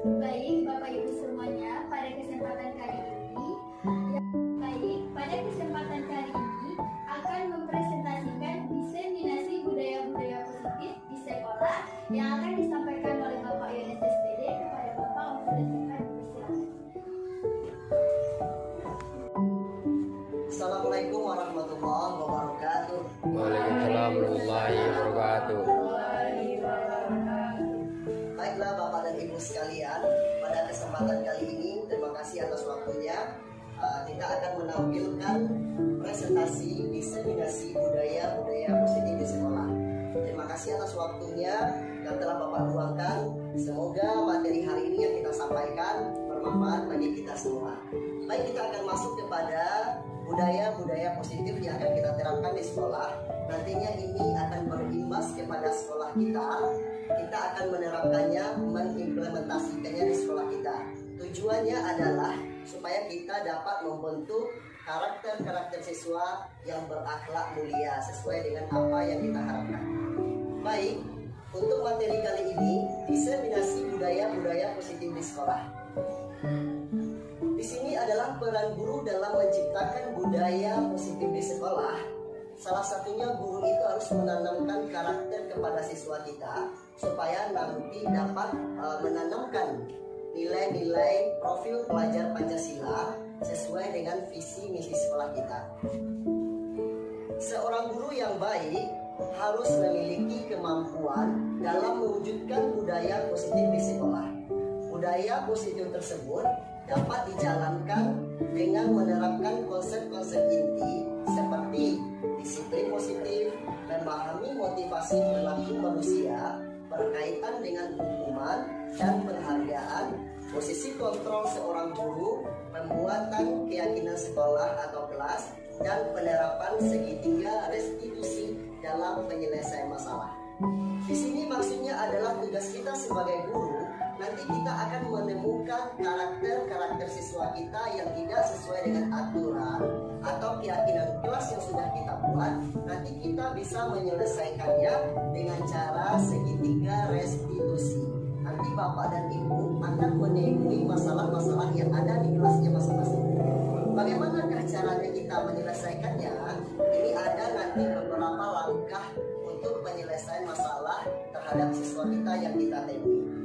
Baik, Bapak Ibu semuanya, pada kesempatan kali ini akan mempresentasikan diseminasi budaya-budaya positif di sekolah yang akan disampaikan oleh Bapak Yones SPD kepada Bapak untuk dipersilakan. Assalamualaikum warahmatullahi wabarakatuh. Waalaikumsalam warahmatullahi wabarakatuh. Baiklah Bapak dan Ibu sekalian, pada kesempatan kali ini terima kasih atas waktunya. Kita akan menampilkan presentasi diseminasi budaya-budaya positif di sekolah. Terima kasih atas waktunya yang telah Bapak luangkan. Semoga materi hari ini yang kita sampaikan bermanfaat bagi kita semua. Baik, kita akan masuk kepada budaya-budaya positif yang akan kita terapkan di sekolah. Nantinya ini akan berimbas kepada sekolah kita. Kita akan menerapkannya, mengimplementasikannya di sekolah kita. Tujuannya adalah supaya kita dapat membentuk karakter-karakter siswa yang berakhlak mulia sesuai dengan apa yang kita harapkan. Baik, untuk materi kali ini, diseminasi budaya-budaya positif di sekolah. Di sini adalah peran guru dalam menciptakan budaya positif di sekolah. Salah satunya guru itu harus menanamkan karakter kepada siswa kita supaya nanti dapat menanamkan nilai-nilai profil pelajar Pancasila sesuai dengan visi misi sekolah kita. Seorang guru yang baik harus memiliki kemampuan dalam mewujudkan budaya positif di sekolah. Budaya positif tersebut dapat dijalankan dengan menerapkan konsep-konsep inti seperti disiplin positif, memahami motivasi perilaku manusia berkaitan dengan hukuman dan penghargaan, posisi kontrol seorang guru, pembuatan keyakinan sekolah atau kelas, dan penerapan segitiga restitusi dalam penyelesaian masalah. Di sini maksudnya adalah tugas kita sebagai guru. Nanti kita akan menemukan karakter-karakter siswa kita yang tidak sesuai dengan aturan atau keyakinan kelas yang sudah kita buat. Nanti kita bisa menyelesaikannya dengan cara segitiga restitusi. Nanti Bapak dan Ibu akan menemui masalah-masalah yang ada di kelasnya masing-masing. Bagaimanakah caranya kita menyelesaikannya? Ini ada nanti beberapa langkah untuk penyelesaian masalah terhadap siswa kita yang kita temui.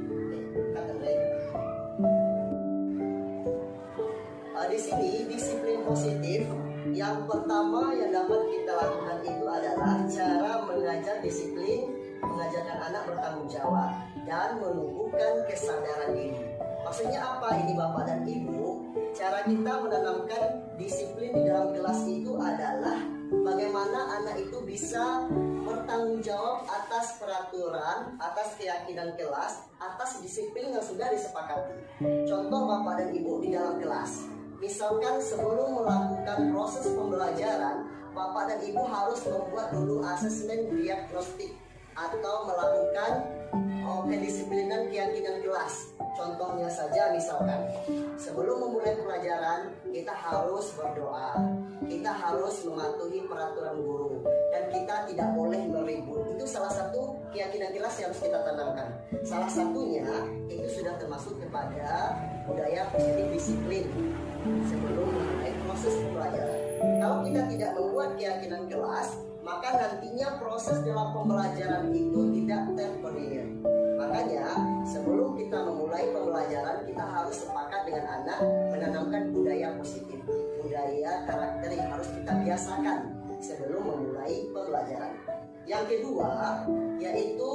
Di sini disiplin positif yang pertama yang dapat kita lakukan itu adalah cara mengajar disiplin, mengajarkan anak bertanggung jawab dan menumbuhkan kesadaran diri. Maksudnya apa ini Bapak dan Ibu? Cara kita menanamkan disiplin di dalam kelas itu adalah bagaimana anak itu bisa bertanggung jawab atas peraturan, atas keyakinan kelas, atas disiplin yang sudah disepakati. Contoh Bapak dan Ibu di dalam kelas. Misalkan sebelum melakukan proses pembelajaran, Bapak dan Ibu harus membuat dulu asesmen diagnostik atau melakukan kedisiplinan keyakinan kelas. Contohnya saja misalkan, sebelum memulai pelajaran, kita harus berdoa, kita harus mematuhi peraturan guru, dan kita tidak boleh meribut. Itu salah satu keyakinan kelas yang harus kita tanamkan. Salah satunya itu sudah termasuk kepada budaya positif disiplin sebelum memulai proses pembelajaran. Kalau kita tidak membuat keyakinan kelas, maka nantinya proses dalam pembelajaran itu tidak terkoordinir. Makanya sebelum kita memulai pembelajaran, kita harus sepakat dengan anak menanamkan budaya positif, budaya karakter yang harus kita biasakan sebelum memulai pembelajaran. Yang kedua yaitu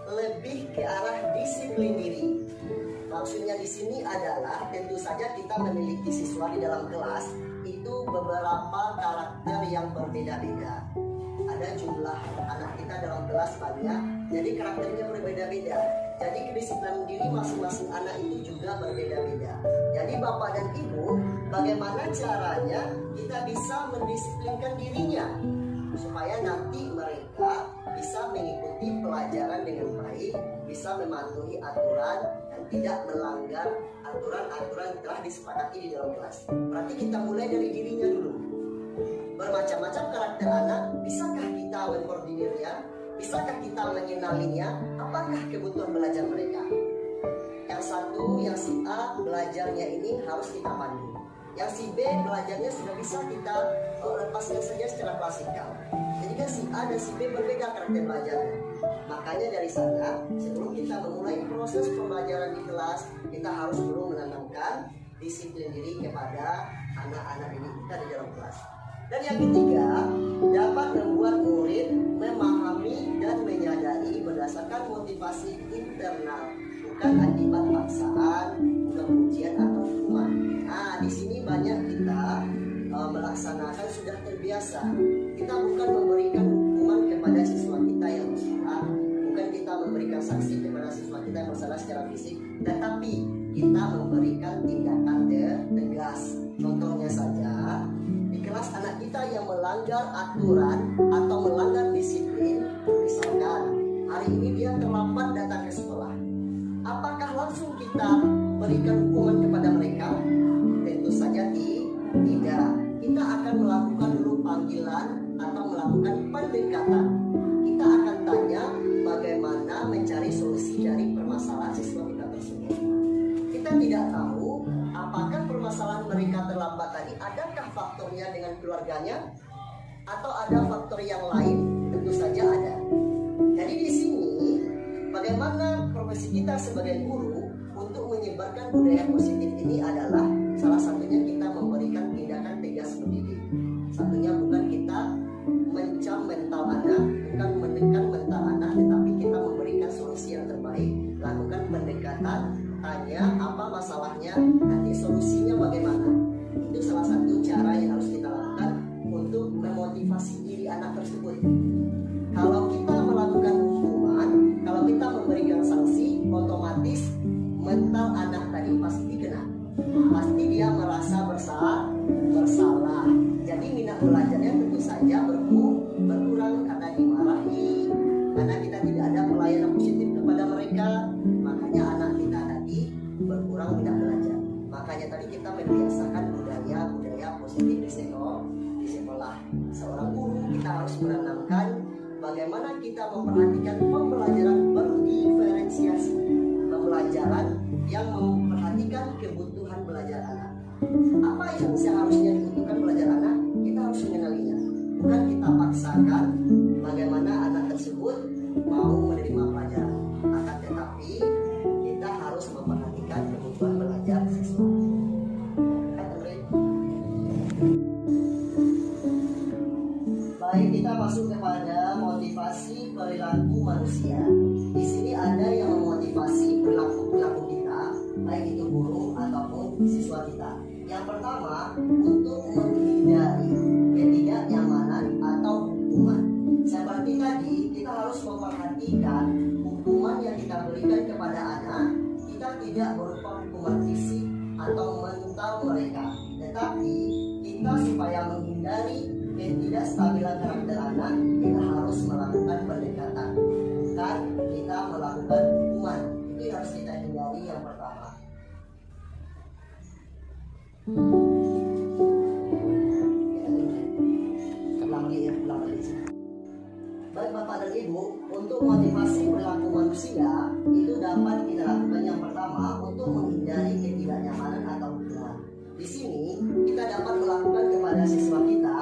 lebih ke arah disiplin diri. Maksudnya di sini adalah tentu saja kita memiliki siswa di dalam kelas itu beberapa karakter yang berbeda-beda. Ada jumlah anak kita dalam kelas banyak, jadi karakternya berbeda-beda. Jadi kedisiplinan diri masing-masing anak itu juga berbeda-beda. Jadi Bapak dan Ibu, bagaimana caranya kita bisa mendisiplinkan dirinya supaya nanti mereka bisa mengikuti pelajaran dengan baik, bisa mematuhi aturan dan tidak melanggar aturan-aturan yang telah disepakati di dalam kelas. Berarti kita mulai dari dirinya dulu. Bermacam-macam karakter anak, bisakah kita mengkoordinirnya? Bisakah kita mengenalinya? Apakah kebutuhan belajar mereka? Yang satu, yang si A belajarnya ini harus kita pandu. Yang si B belajarnya sudah bisa kita lepaskan saja secara klasikal. Jadi kan si A dan si B berbeda karakter belajarnya. Makanya dari sana, sebelum kita memulai proses pembelajaran di kelas, kita harus dulu menanamkan disiplin diri kepada anak-anak didik kita di dalam kelas. Dan yang ketiga, dapat membuat murid memahami dan menyadari berdasarkan motivasi internal, bukan akibat paksaan, bukan ujian atau hukuman. Nah, di sini banyak kita melaksanakan sudah terbiasa. Kita bukan memberikan hukuman kepada siswa kita yang bersalah, bukan kita memberikan sanksi kepada siswa kita yang bersalah secara fisik, tetapi kita memberikan tindakan tegas. Contohnya saja, di kelas anak kita yang melanggar aturan atau melanggar disiplin, misalkan hari ini dia terlambat datang ke sekolah, apakah langsung kita berikan hukuman kepada mereka? Tentu saja tidak. Kita akan melakukan dulu panggilan atau melakukan pendekatan. Kita akan tanya bagaimana mencari solusi dari permasalahan siswa kita tersebut. Kita tidak tahu apakah permasalahan mereka terlambat tadi adakah faktornya dengan keluarganya atau ada faktor yang lain. Tentu saja ada. Jadi di sini bagaimana profesi kita sebagai guru untuk menyebarkan budaya positif ini adalah salah satunya kita memberikan tindakan tegas mendidik. Satunya bukan kita mencam mental anak, bukan menekan mental anak, tetapi kita memberikan solusi yang terbaik. Lakukan pendekatan, tanya apa masalahnya, nanti solusinya bagaimana. Itu salah satu cara yang harus kita lakukan untuk memotivasi diri anak tersebut. Kalau kita melakukan hukuman, kalau kita memberikan sanksi, otomatis mental anak tadi pasti kena. Pasti dia merasa bersalah. Jadi minat belajarnya tentu saja berkurang karena dimarahi, karena kita tidak ada pelayanan positif kepada mereka. Makanya anak kita tadi berkurang minat belajar. Makanya tadi kita membiasakan budaya positif di sekolah. Seorang guru kita harus menanamkan bagaimana kita memperhatikan pembelajaran berdiferensiasi, pembelajaran yang memperhatikan kebutuhan belajar anak. Apa yang seharusnya dibutuhkan belajar anak, kita harus mengenalinya. Bukan kita paksakan bagaimana anak tersebut mau menerima pelajaran, akan tetapi kita harus memperhatikan kebutuhan belajar siswa. Baik, kita masuk kepada motivasi perilaku manusia. Di sini ada yang memotivasi perilaku kita, baik itu guru ataupun siswa kita. Yang pertama, untuk menghindari ketidaknyamanan atau hukuman. Seperti tadi, kita harus memperhatikan hukuman yang kita berikan kepada anak. Kita tidak berupa hukuman fisik atau mental mereka, tetapi kita supaya menghindari ketidakstabilan karakter anak, kita harus melakukan pendekatan, bukan kita melakukan hukuman. Itu yang harus kita hindari yang pertama. Baik Bapak dan Ibu, untuk motivasi perilaku manusia itu dapat kita lakukan yang pertama untuk menghindari ketidaknyamanan atau hukuman. Di sini kita dapat melakukan kepada siswa kita,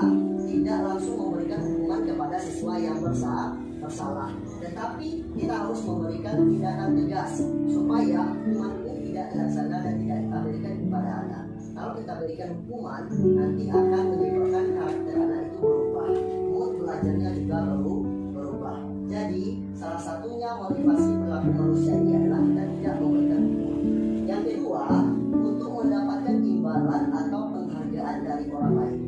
tidak langsung memberikan hukuman kepada siswa yang bersalah, tetapi kita harus memberikan tindakan tegas supaya hukuman ini tidak dilaksanakan dan tidak kita berikan kepada anak. Kalau kita berikan hukuman, nanti akan menyebabkan karakter anak itu berubah, mood belajarnya juga berubah. Jadi salah satunya motivasi perilaku manusia ini adalah kita tidak memberikan hukuman. Yang kedua, untuk mendapatkan imbalan atau penghargaan dari orang lain.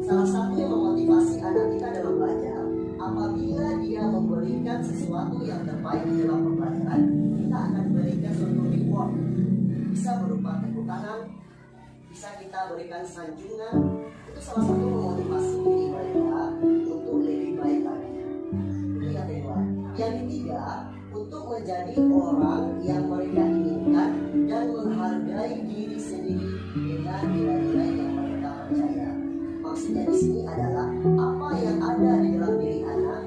Salah satu yang memotivasi anak kita dalam belajar, apabila dia memberikan sesuatu yang terbaik di dalam pembelajaran, kita akan berikan suatu reward. Bisa berupa tepuk tangan, bisa kita berikan sanjungan. Itu salah satu memotivasi diri mereka untuk lebih baik lagi. Itu yang kedua. Yang ketiga, untuk menjadi orang yang mereka inginkan dan menghargai diri sendiri dengan nilai-nilai yang mereka percaya. Maksudnya di sini adalah apa yang ada di dalam diri anak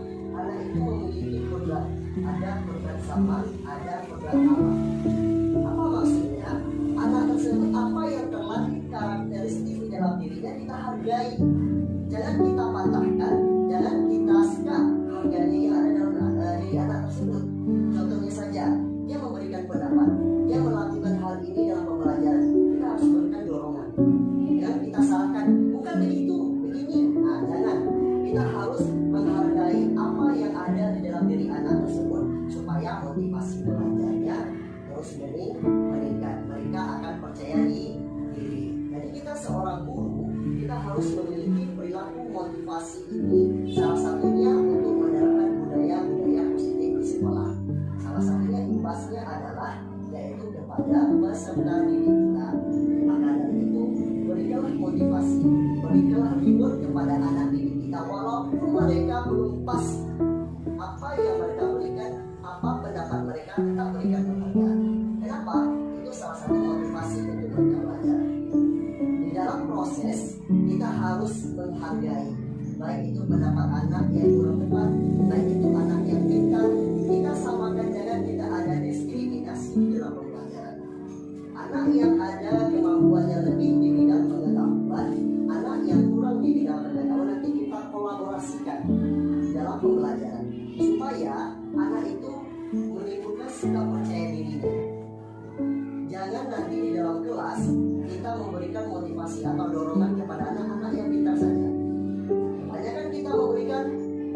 itu memiliki kodrat. Ada kodrat zaman, ada kodrat alam. Apa peserta didik kita. Maka dari itu, berikanlah motivasi, berikanlah reward kepada anak didik kita walaupun mereka belum pas apa yang mereka berikan, apa pendapat mereka, tetap berikan penghargaan. Kenapa? Itu salah satu motivasi untuk mereka belajar. Di dalam proses kita harus menghargai, baik itu pendapat anak yang kurang tepat, baik itu anak yang pintar. Kita samakan, jangan kita ada diskriminasi dalam pembelajaran. Anak yang ada kemampuannya lebih di bidang pengetahuan, anak yang kurang di bidang pengetahuan, nanti kita kolaborasikan dalam pembelajaran supaya anak itu menimbulkan sikap percaya dirinya. Jangan nanti di dalam kelas kita memberikan motivasi atau dorongan kepada anak-anak yang pintar saja. Kebanyakan kita memberikan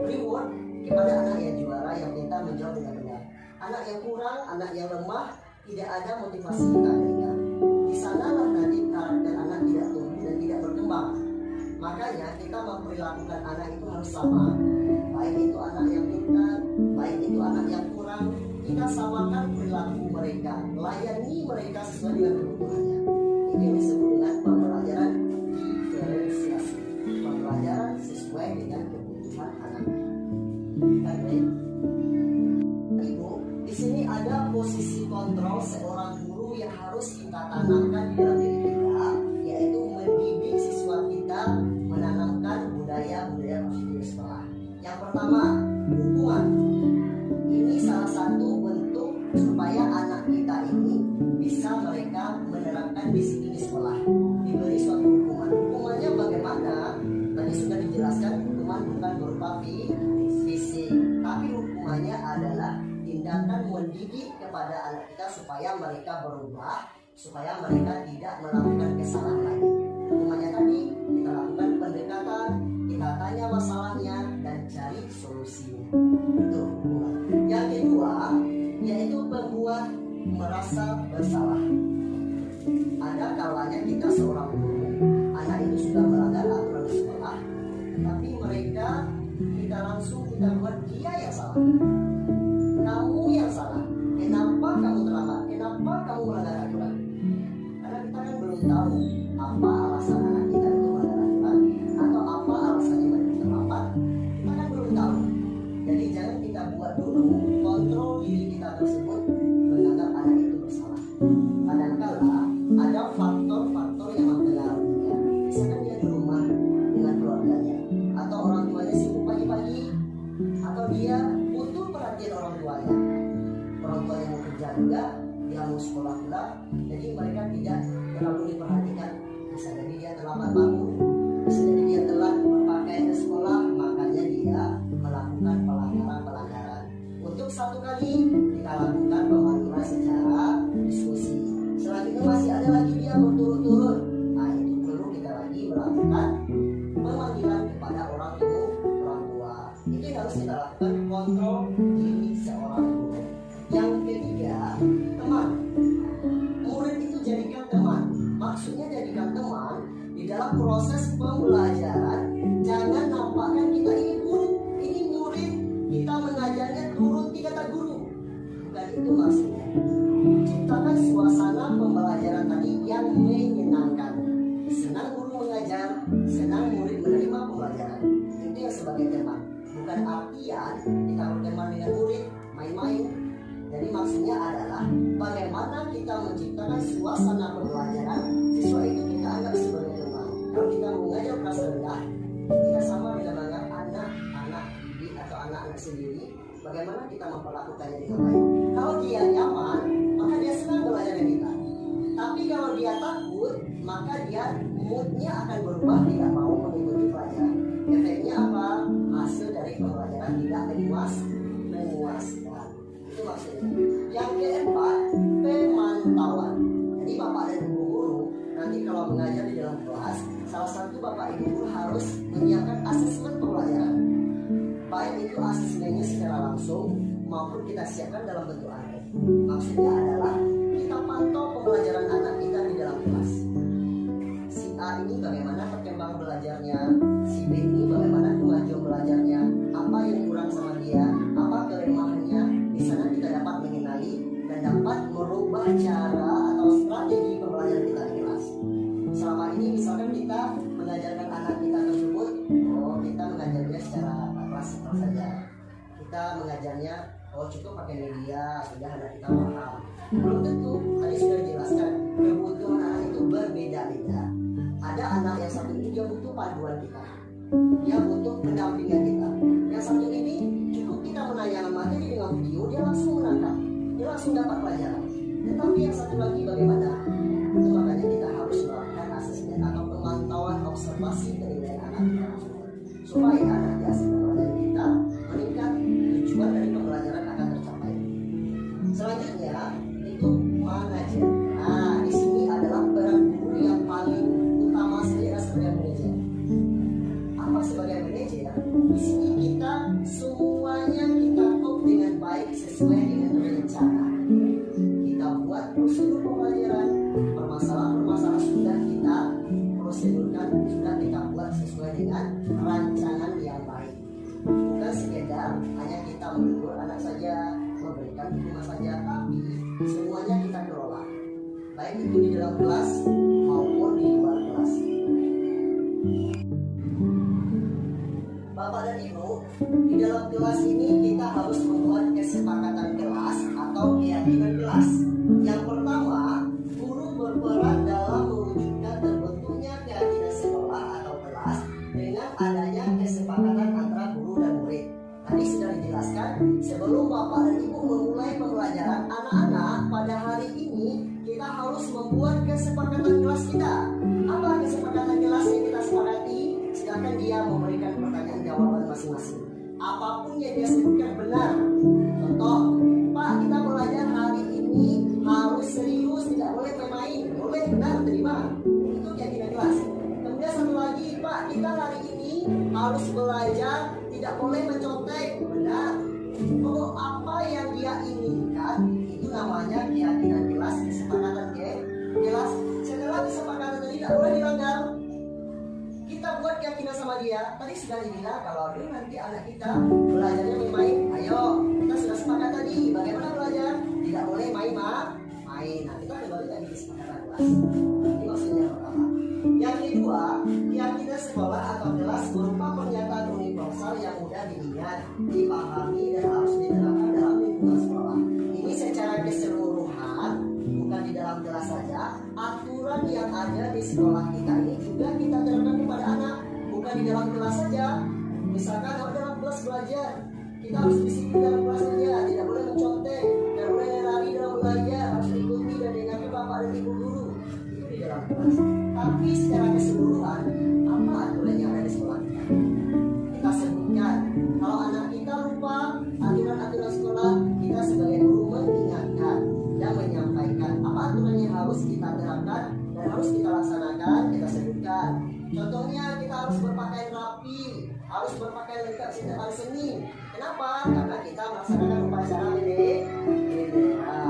reward kepada anak yang juara, yang pintar, menjawab dengan benar. Anak yang kurang, anak yang lemah, tidak ada motivasi kita berikan. Di sanalah nanti karakter anak tidak tumbuh dan tidak berkembang. Makanya kita memperlakukan anak itu harus sama. Baik itu anak yang pintar, baik itu anak yang kurang, kita samakan perilaku mereka, layani mereka sesuai dengan kebutuhannya. Ini yang disebut dengan pembelajaran diferensiasi, pembelajaran sesuai dengan kebutuhan anak. Baik, Ibu, di sini ada posisi kontrol seorang guru yang harus kita tanamkan di dalam diri kita, yaitu mendidik siswa kita menanamkan budaya-budaya positif di sekolah. Yang pertama, hukuman. Ini salah satu bentuk supaya anak kita ini bisa mereka menerapkan disiplin di sekolah. Diberi suatu hukuman. Hukumannya bagaimana? Tadi sudah dijelaskan, hukuman bukan berupa fisik, tapi hukumannya adalah tindakan mendidik kepada anak kita supaya mereka berubah, supaya mereka tidak melakukan kesalahan lagi. Hukumannya tadi kita lakukan pendekatan, kita tanya masalahnya dan cari solusinya. Itu hukuman. Yang kedua yaitu membuat merasa bersalah. Ada kalanya kita seorang guru, anak itu sudah melanggar aturan sekolah, tapi mereka kita langsung kita buat dia yang salah. Kamu yang salah. Kenapa kamu terlambat? Kenapa kamu melanggar aturan? Karena kita kan belum tahu apa alasan anak kita itu melanggar aturan atau apa alasannya mereka terlambat. Kita kan belum tahu. Jadi jangan kita buat dulu kontrol diri kita tersebut menganggap anak itu bersalah. Kadang-kala ada faktor-faktor yang mempengaruhinya. Misalkan dia di rumah dengan keluarganya, atau orang tuanya sibuk pagi-pagi, atau dia butuh perhatian orang tuanya. Orang tuanya mau kerja juga, dia mau sekolah pula, jadi mereka tidak terlalu diperhatikan. Bisa jadi dia terlambat bangun, bisa jadi dia telat berpakaian ke sekolah, makanya dia melakukan pelanggaran. Untuk satu kali kita lakukan pemanggilan secara diskusi. Selanjutnya masih ada lagi dia berturut-turut. Nah itu perlu kita lagi melakukan pemanggilan kepada orang tua. Itu yang harus kita lakukan, kontrol diri seorang guru. Yang ketiga, teman. Murid itu jadikan teman. Maksudnya jadikan teman di dalam proses pembelajaran. Jangan nampakkan kita ini murid, kita mengajarnya turuti kata guru. Bukan itu maksudnya. Ciptakan suasana pembelajaran tadi yang menyenangkan. Senang guru mengajar, senang murid menerima pembelajaran. Itu yang sebagai teman. Bukan artian kita berteman dengan murid main-main. Jadi maksudnya adalah bagaimana kita menciptakan suasana pembelajaran siswa itu kita anggap sebagai teman. Kalau kita mengajar kelas rendah, kita sama dengan menganggap anak-anak didik atau anak-anak sendiri. Bagaimana kita memperlakukannya dengan baik. Kalau dia nyaman, maka dia senang belajar dengan kita. Tapi kalau dia takut, maka dia moodnya akan berubah, tidak mau mengikuti pelajaran. Efeknya apa? Hasil dari pembelajaran tidak memuaskan. Itu maksudnya. Yang keempat, pemantauan. Jadi bapak dan ibu guru nanti kalau mengajar di dalam kelas, salah satu bapak ibu guru harus menyiapkan asesmen pembelajaran. Baik itu asesmennya secara langsung maupun kita siapkan dalam bentuk angket. Maksudnya adalah kita pantau pembelajaran anak kita di dalam kelas. Si A ini bagaimana perkembangan belajarnya, si B ini bagaimana kemajuan belajarnya, apa yang kurang sama dia, apa kelemahannya. Di sana kita dapat mengenali dan dapat merubah cara atau strategi strategi pembelajaran kita di kelas. Selama ini misalkan kita mengajarkan anak kita tersebut, kita mengajarnya secara klasik saja. Kita mengajarnya, cukup pakai media, sudah anak kita paham. Belum tentu, tadi sudah dijelaskan, kebutuhan anak itu berbeda-beda. Ada anak yang satu ini dia butuh panduan kita, dia butuh pendampingan kita. Yang satu ini cukup kita menayangkan materi dengan video, dia langsung menangkap, dia langsung dapat pelajaran. Tetapi yang satu lagi bagaimana? Itu makanya kita harus melakukan asesmen atau pemantauan observasi penilaian anak kita supaya nanti hasil pembelajaran kita meningkat, tujuan dari pembelajaran akan tercapai. Selanjutnya itu manajer. Nah, di sini adalah peran guru yang paling utama saya sebagai manajer. Apa sebagai manajer? Di sini kita semuanya kita top dengan baik sesuai dengan rencana. Kita buat prosedur pembelajaran, permasalahan-permasalahan sudah kita prosedurkan, sudah kita buat sesuai dengan rancangan yang baik. Bukan sekedar hanya kita menegur anak saja, memberikan dukungan saja, tapi semuanya kita kelola, baik itu di dalam kelas maupun di luar kelas. Bapak dan Ibu, di dalam kelas ini kita harus membuat kesepakatan kelas atau keyakinan kelas. Yang pertama, guru berperan dalam mewujudkan terbentuknya keyakinan sekolah atau kelas dengan adanya kesepakatan antara guru dan murid. Tadi sudah dijelaskan, sebelum Bapak dan Ibu memulai pembelajaran anak-anak pada hari ini, kita harus membuat kesepakatan kelas kita. Apa kesepakatan kelas yang kita sepakati? Silakan dia memberikan pertanyaan jawaban masing-masing. Apapun yang dia sebutkan benar. Contoh, Pak, kita belajar hari ini harus serius, tidak boleh main-main. Boleh, benar, terima. Itu keyakinan kelas. Kemudian satu lagi, Pak, kita hari ini harus belajar, tidak boleh mencontek. Benar. Kalau apa yang dia inginkan, itu namanya keyakinan kelas, kesepakatan kelas. Setelah kesepakatan tadi tidak boleh dilanggar. Kita buat keyakinan sama dia. Tadi sudah dibilang kalau nanti anak kita belajarnya main-main. Ayo, kita sudah sepakat tadi. Bagaimana belajar? Tidak boleh main. Nah, kita kembali lagi kesepakatan kelas. Ini maksudnya yang pertama. Yang kedua, keyakinan sekolah atau kelas berupa pernyataan universal yang mudah diingat, dipahami dan harus diterapkan dalam lingkungan sekolah. Ini secara keseluruhan, bukan di dalam kelas saja. Aturan yang ada di sekolah kita ini juga kita terapkan kepada anak, bukan di dalam kelas saja. Misalkan kalau dalam kelas belajar, kita harus disiplin dalam kelas saja, tidak boleh mencontek, tidak boleh lari dalam belajar, harus ikuti dan dengarkan bapak dan ibu guru. Itu di dalam kelas. Tapi secara keseluruhan, apa aturan yang ada di sekolah kita? Kita sebutkan. Kalau anak kita lupa aturan-aturan sekolah, kita sebagai guru mengingatkan dan menyampaikan apa aturan yang harus kita terapkan dan harus kita laksanakan. Kita sebutkan. Contohnya kita harus berpakaian rapi, harus berpakaian lengkap setiap hari Senin. Kenapa? Karena kita melaksanakan upacara bendera.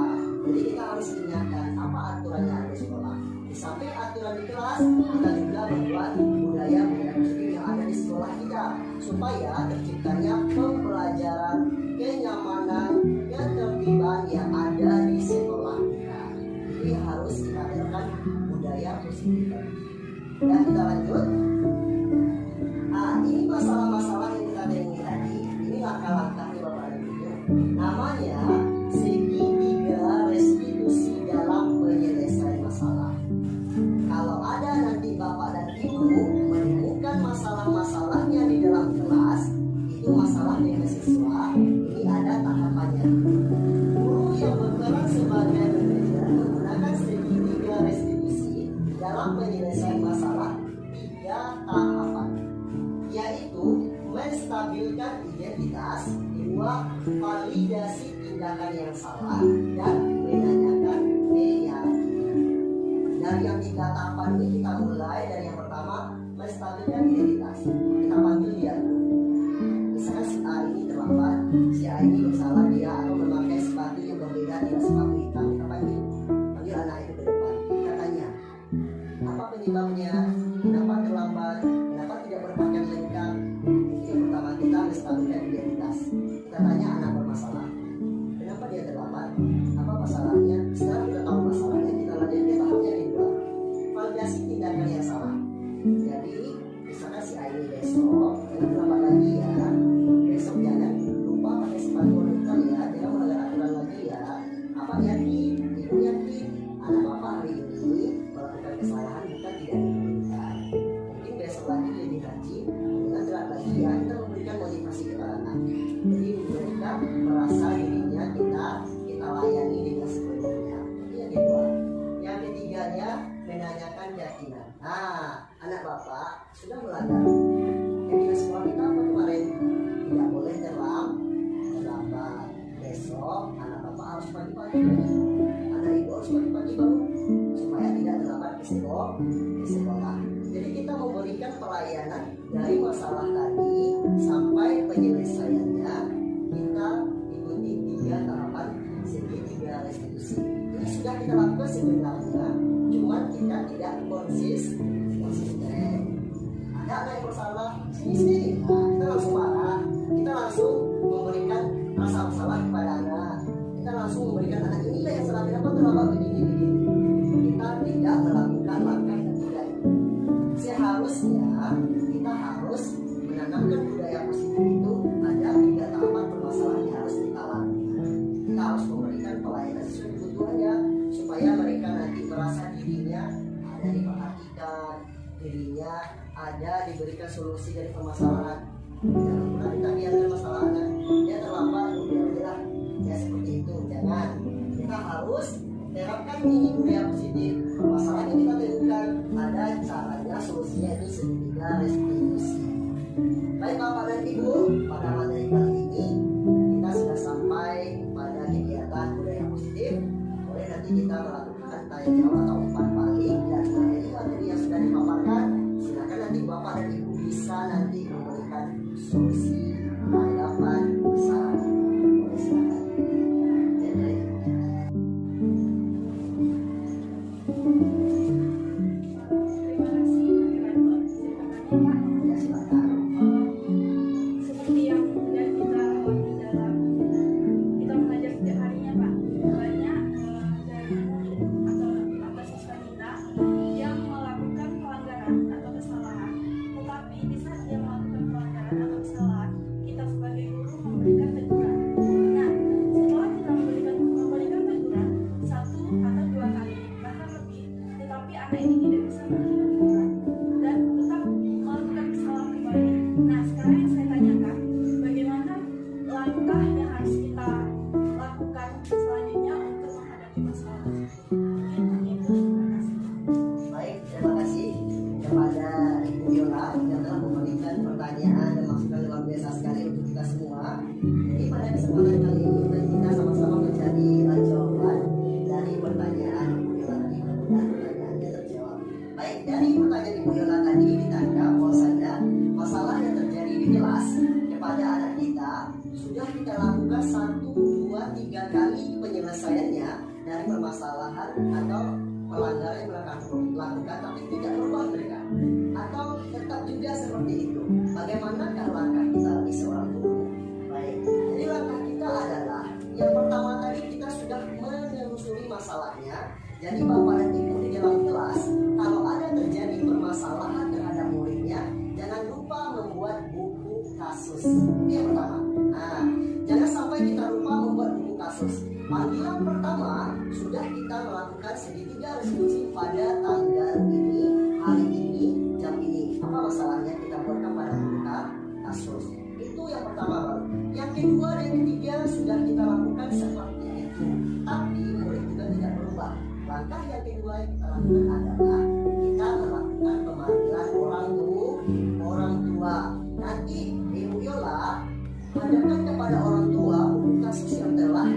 Jadi kita harus ingatkan apa aturan yang ada di sekolah. Di samping aturan di kelas, kita juga membuat budaya positif yang ada di sekolah kita supaya terciptanya pembelajaran, kenyamanan, ketertiban yang ada di sekolah kita. Jadi harus kita terapkan budaya positif. Dan kita lanjut. Ini masalah-masalah yang kita temui tadi. Ini langkah-langkahnya Bapak dan Ibu. Namanya segitiga restitusi dalam penyelesaian masalah. Kalau ada nanti Bapak dan Ibu menemukan masalah-masalahnya di dalam kelas, itu masalah dengan siswa, ini ada tahapannya. Guru yang berperan sebagai manajer menggunakan segitiga restitusi dalam penyelesaian masalah 3 tahapan, yaitu menstabilkan identitas, 2, validasi tindakan yang salah, dan menanyakan keyakinan. Dari yang 3 tahapan ini kita mulai dari yang pertama, menstabilkan identitas. Kita panggil dia dulu. Misalnya si A ini terlambat, si A ini bersalah dia atau memakai sepatu yang berbeda, tidak sepatu hitam. Kita panggil anak itu ke depan. Kita tanya, apa penyebabnya? Kenapa terlambat? Kenapa tidak berpakaian lengkap? Itu yang pertama, kita menstabilkan identitas. Kita tanya anak bermasalah, kenapa dia terlambat? Apa masalahnya? Setelah kita tahu masalahnya, kita lanjut ke tahap sudah melanggar. Jadi sekolah kita apa kemarin? Tidak boleh terlambat. Besok anak bapak harus pagi-pagi, anak ibu harus pagi-pagi bangun supaya tidak terlambat ke sekolah. Jadi kita memberikan pelayanan dari masalah tadi sampai penyelesaiannya. Kita ikuti 3 tahapan segitiga restitusi. Ini sudah kita lakukan sebenarnya, cuma kita tidak konsisten. Ada anak yang bersalah, sini, nah, kita langsung marah, kita langsung memberikan rasa bersalah kepada anak, kita langsung memberikan anak ini yang salah, kenapa terlambat begini. Kita tidak melakukan langkah yang tidak. Seharusnya kita harus menanamkan budaya positif itu ada 3 tahapan permasalahan yang harus kita lakukan. Kita harus memberikan pelayanan sesuai kebutuhannya supaya mereka nanti merasa dirinya ada diperhatikan, dirinya ada diberikan solusi dari permasalahan. Jangan pernah kita biarkan masalahnya dia terlambat, biarlah ya seperti itu. Jangan, kita harus terapkan ini budaya positif. Masalah yang kita temukan ada caranya, solusinya itu segitiga restitusi. Baik Bapak dan Ibu, pada materi kali ini kita sudah sampai pada kegiatan budaya positif. Boleh nanti kita melakukan tanya jawab atau umpan balik dan materi yang sudah dipaparkan. Silakan nanti Bapak dan Ibu bisa nanti memberikan solusi, tanggapan, saran. Boleh silakan. Seperti yang sudah kita alami dalam kita mengajar setiap harinya Pak, banyak dari atau siswa kita yang melakukan pelanggaran atau kesalahan. Tetapi di saat dia melakukan pelanggaran atau kesalahan, kita sebagai guru memberikan teguran. Nah, setelah kita memberikan teguran 1 atau 2 kali bahkan lebih, tetapi anak ini tidak bisa menerima teguran dan tetap melakukan kesalahan kembali. Nah, sekarang yang saya tanyakan, bagaimana langkah yang harus kita lakukan selanjutnya untuk menghadapi masalah tersebut? Terima kasih. Baik, terima kasih kepada Ibu Yola yang telah memberikan pertanyaan dan masukan luar biasa sekali untuk kita semua. Jadi pada kesempatan kali ini kita sama-sama mencari jawaban dari pertanyaan Ibu Yola tadi. Mudah-mudahan pertanyaannya terjawab. Baik, dari pertanyaan Ibu Yola tadi ditangkap bahwasanya masalah yang terjadi di kelas kepada anak kita sudah kita lakukan 1, 2, 3 kali penyelesaiannya dari permasalahan atau pelanggaran yang lakukan tapi tidak berubah mereka, atau tetap juga seperti itu. Bagaimanakah langkah kita di seorang guru? Baik, jadi langkah kita adalah yang pertama tadi kita sudah menelusuri masalahnya. Jadi Bapak dan Ibu di dalam kelas kalau ada terjadi permasalahan terhadap muridnya, jangan lupa membuat buku kasus. Ini yang pertama. Nah, jangan sampai kita lupa membuat buku kasus. Panggilan pertama sudah kita melakukan segitiga restitusi pada tanggal ini, hari ini, jam ini. Apa masalahnya kita buatkan pada buku kasus. Itu yang pertama baru. Yang kedua dan ketiga sudah kita lakukan seperti itu. Tapi murid juga tidak berubah. Langkah yang kedua yang kita lakukan adalah kita melakukan pemanggilan orang tua. Nanti Ibu Yola hadapkan kepada orang tua buku kasus yang telah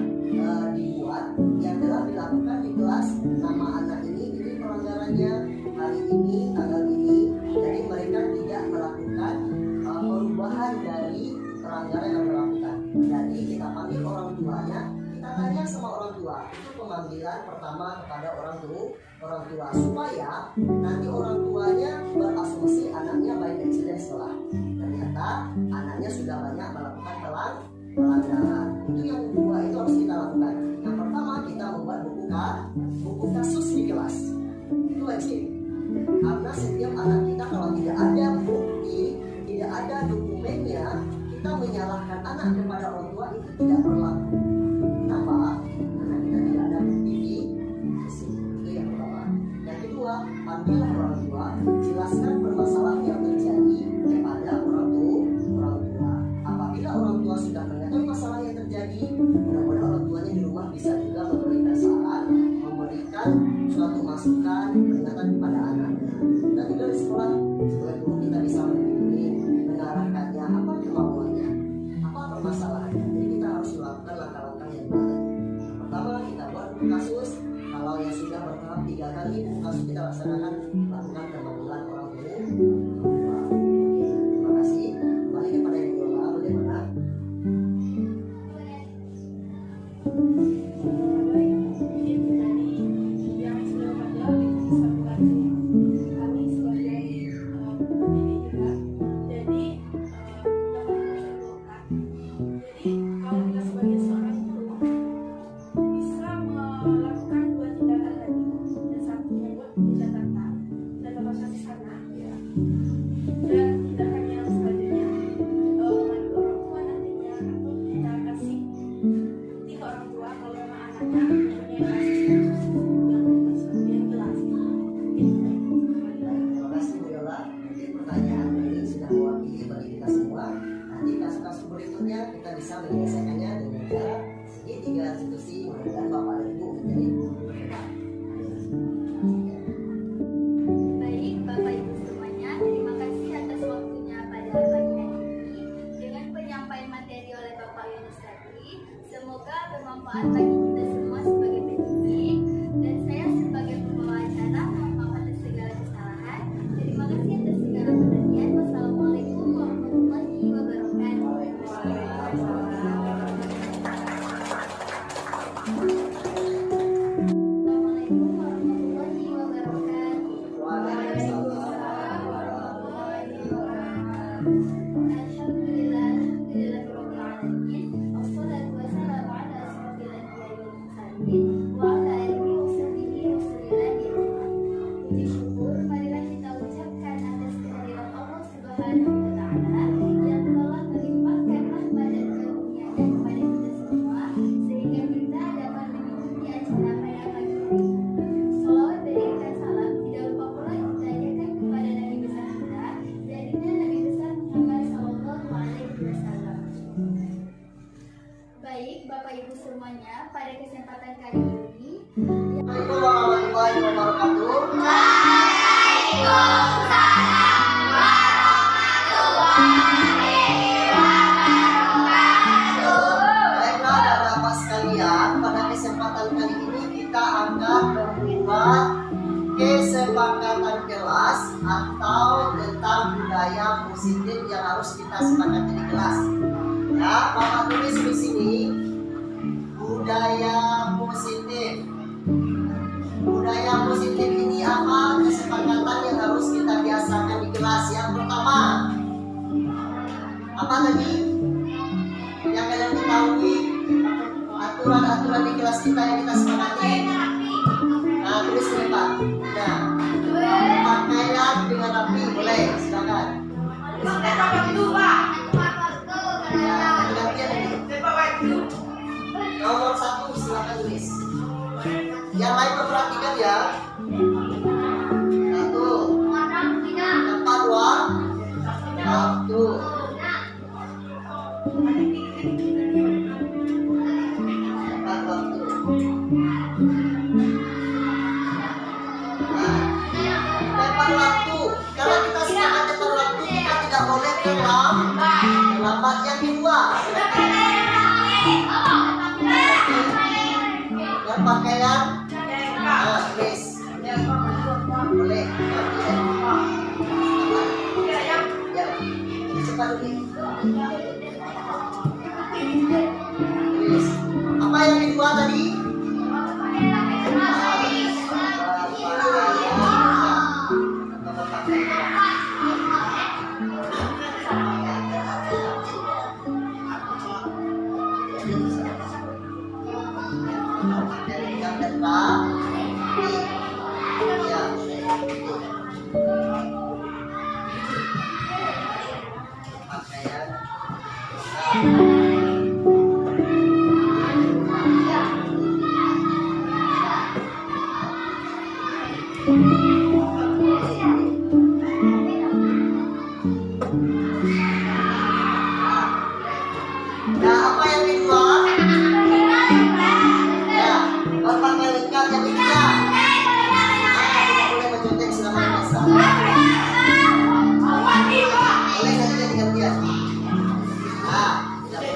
dibuat, yang telah dilakukan di kelas. Nama anak ini pelanggarannya hari ini, tanggal ini. Jadi mereka tidak melakukan perubahan dari pelanggaran yang dilakukan. Jadi kita panggil orang tuanya, kita tanya sama orang tua. Itu pemanggilan pertama kepada orang tua supaya nanti orang tuanya berasumsi anaknya baik kecil dan setelah ternyata anaknya sudah banyak melakukan pelanggaran. Itu yang kedua, itu harus kita lakukan. Yang pertama kita membuat buku kasus di kelas. Itu wajib. Karena setiap anak kita kalau tidak ada bukti, tidak ada dokumennya, kita menyalahkan anak kepada orang tua itu tidak berlaku. Kenapa? Karena kita tidak ada bukti di sini. Itu yang pertama. Yang kedua, panggillah orang tua, jelaskan permasalahan yang terjadi kepada orang tua. Apabila orang tua sudah mengetahui masalah yang terjadi, mudah-mudahan orang tuanya di rumah bisa juga memberikan saran, memberikan suatu masukan, peringatan kepada anaknya. Dan juga di sekolah guru kita tadi langsung kita laksanakan lakukan pemanggilan orang tua. Terima kasih. Kembali kepada Ibu Yola, bagaimana? Baik, mungkin dari yang sudah menjawab bisa membantu kami sebagai pendidik juga. Jadi kalau kita sebagai seorang guru bisa melakukan dua tindakan tadi. Yang satu membuat catatan dan letakkan di sana, ya. Dan tindakan yang selanjutnya memanggil orang tua nantinya, atau kita kasih bukti ke orang tua kalau memang anaknya mempunyai kasus yang jelas. Terima kasih Bu Yola. Mungkin pertanyaan ini sudah mewakili bagi kita semua. Nanti kasus-kasus berikutnya kita bisa menyelesaikannya dengan cara ini 3 institusi dan Bapak dan Ibu menjadi berdebat. Baik, Bapak Ibu semuanya, terima kasih atas waktunya pada pagi hari ini. Dengan penyampaian materi oleh Bapak Yones tadi, semoga bermanfaat bagi kita semua sebagai pendidik. Dan saya sebagai pembawa acara mohon maaf atas segala kesalahan. Terima kasih atas segala perhatian. Wassalamualaikum warahmatullahi wabarakatuh. Assalamualaikum warahmatullahi wabarakatuh. Waalaikumsalam warahmatullahi wabarakatuh. Alhamdulillahirabbil alamin. Wassalatu wassalamu ala asyrofil anbiya'i wal mursalin wa ala alihi wasahbihi wasallam. Puji syukur marilah kita ucapkan atas kehadiran Allah Subhanahu wa taala yang telah melimpahkan rahmat dan karunia-Nya kepada kita semua sehingga kita dapat mengikuti acara pada pagi hari ini. Shalawat dan salam tidak lupa pula kita ajarkan kepada Nabi besar kita, yaitu Nabi besar Muhammad Sallallahu Alaihi Wasallam. Baik, Bapak Ibu semuanya, pada kesempatan kali ini Assalamualaikum warahmatullahi wabarakatuh. Baiklah Bapak sekalian, pada kesempatan kali ini kita akan membuat kesepakatan kelas atau tentang budaya positif yang harus kita sepakati di kelas. Ya, Bapak tulis di sini budaya positif. Budaya positif ini apa? Kesepakatan yang harus kita biasakan di kelas. Yang pertama, apa tadi? Yang kalian ketahui aturan-aturan di kelas kita yang kita sepakati. Nah, tulis ini Pak. Nah, pakaian dengan rapi, boleh, silakan. Ya, gantian ini. Nomor 1 silakan tulis. Yang lain memperhatikan ya. 1, tempat ruang waktu. Tempat waktu. Nah, tempat waktu. Kalau kita sepakat tempat waktu, kita tidak boleh terlambat. Yang kedua, yang pakaian. Nah, tulis. Boleh. Ya, cepat dulu. Tulis. Apa yang kedua tadi? Yang ketiga, pakaian. Nah, apa yang kedua? Ya, berpakaian lengkap. Yang ketiga, tidak boleh mencontek selama puasa. Boleh ganti-gantian. Nah, tidak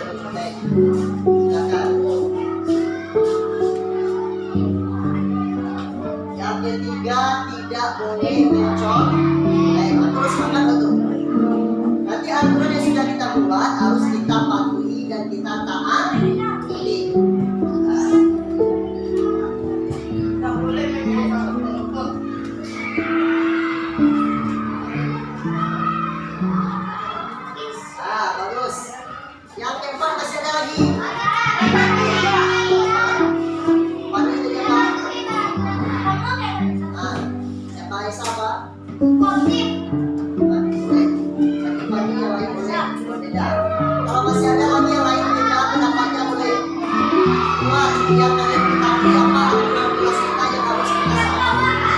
Anda tidak boleh mencol. Terus makan betul. Nanti aturan yang sudah kita buat harus kita patuhi dan kita taati. Tak boleh menyebabkan kelompok. Bagus. Yang keempat masih ada lagi. Mana itu dia, Pak? Siapa Aisyah, Pak? Boleh. Bagi yang lain boleh. Tidak. Kalau masih ada lagi yang lain beda pendapatnya boleh. Buat yang kalian ketahui apa aturan kelas kita yang harus kita sepakati.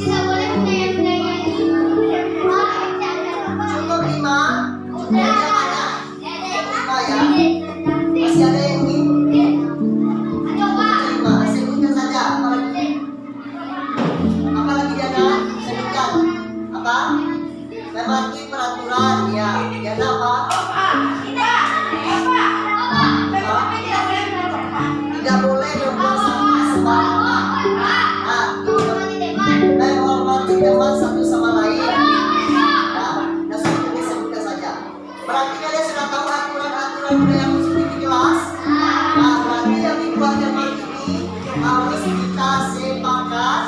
Tidak boleh berkelahi. Tidak boleh. Cukup 5. Cukup yang mana? 5 ya. Masih ada yang ingin? 5. Sebutkan saja. Apalagi Diana? Sebutkan. Apa? Mematuhi peraturan ya. Diana apa? Tidak boleh membuang sampah sembarangan. Menghormati teman satu sama lain. Nah, seperti disebutkan saja. Berarti kalian sudah tahu aturan-aturan budaya positif di kelas. Nah, berarti yang dibuat teman ini harus kita sepakat.